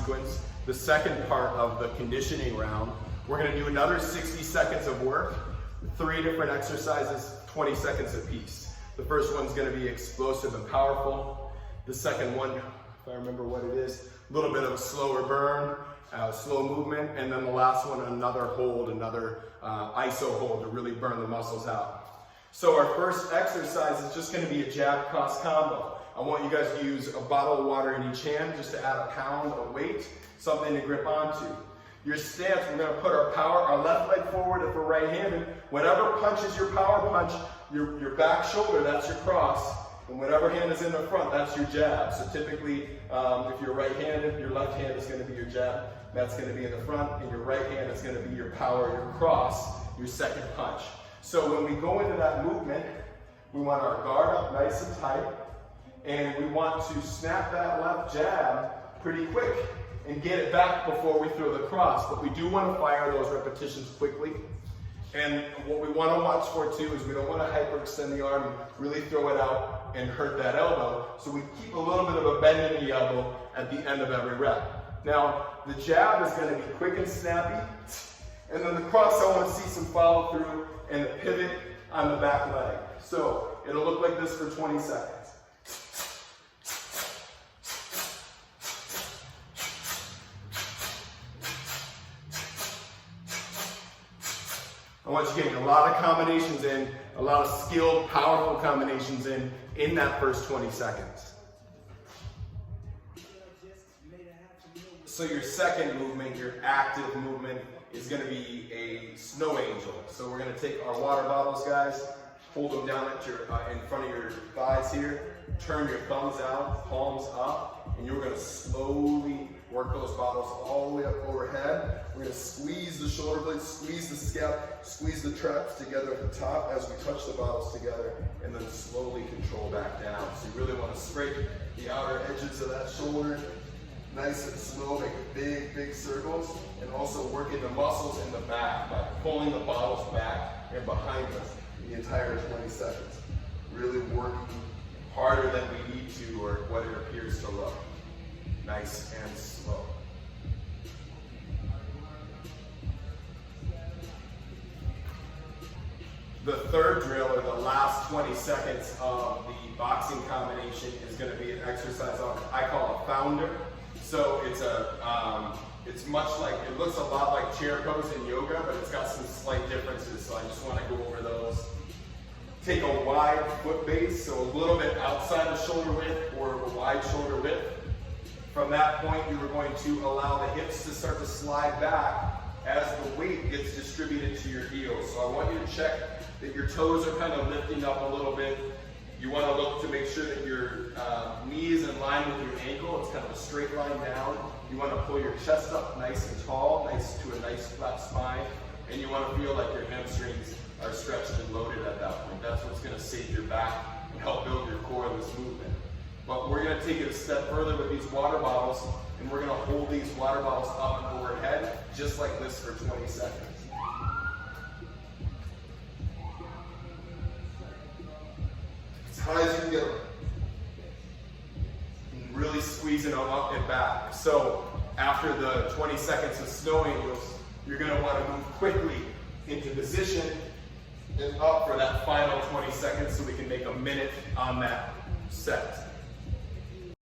sequence, the second part of the conditioning round. We're gonna do another 60 seconds of work, 3 different exercises, 20 seconds apiece. The first one's gonna be explosive and powerful. The second one, if I remember what it is, a little bit of a slower burn, slow movement, and then the last one, another hold, another iso hold to really burn the muscles out. So our first exercise is just gonna be a jab cross combo. I want you guys to use a bottle of water in each hand just to add a pound of weight, something to grip onto. Your stance, we're gonna put our left leg forward if we're right-handed. Whatever punch is your power punch, your back shoulder, that's your cross. And whatever hand is in the front, that's your jab. So typically, if you're right-handed, your left hand is gonna be your jab. That's gonna be in the front, and your right hand is gonna be your power, your cross, your second punch. So when we go into that movement, we want our guard up nice and tight, and we want to snap that left jab pretty quick and get it back before we throw the cross. But we do want to fire those repetitions quickly. And what we want to watch for too is we don't want to hyperextend the arm and really throw it out and hurt that elbow. So we keep a little bit of a bend in the elbow at the end of every rep. Now, the jab is going to be quick and snappy. And then the cross, I want to see some follow through and the pivot on the back leg. So it'll look like this for 20 seconds. I want you getting a lot of combinations in, a lot of skilled, powerful combinations in that first 20 seconds. So your second movement, your active movement, is going to be a snow angel. So we're going to take our water bottles, guys, hold them down at your, in front of your thighs here, turn your thumbs out, palms up, and you're going to slowly work those bottles all the way up overhead. We're going to squeeze the shoulder blades, squeeze the scalp, squeeze the traps together at the top as we touch the bottles together, and then slowly control back down. So you really want to scrape the outer edges of that shoulder, nice and slow, make big, big circles, and also working the muscles in the back by pulling the bottles back and behind us the entire 20 seconds. Really working harder than we need to or what it appears to look. Nice and slow. The third drill, or the last 20 seconds of the boxing combination, is going to be an exercise I call a founder. So it's much like, it looks a lot like chair pose in yoga, but it's got some slight differences. So I just want to go over those. Take a wide foot base, so a little bit outside the shoulder width or a wide shoulder width. From that point, you are going to allow the hips to start to slide back as the weight gets distributed to your heels. So I want you to check that your toes are kind of lifting up a little bit. You want to look to make sure that your knee is in line with your ankle. It's kind of a straight line down. You want to pull your chest up nice and tall, nice to a nice flat spine. And you want to feel like your hamstrings are stretched and loaded at that point. That's what's going to save your back and help build your core in this movement. But we're going to take it a step further with these water bottles, and we're going to hold these water bottles up and overhead, just like this for 20 seconds. As high as you can get them. And really squeezing them up and back. So after the 20 seconds of snow angels, you're going to want to move quickly into position and up for that final 20 seconds so we can make a minute on that set.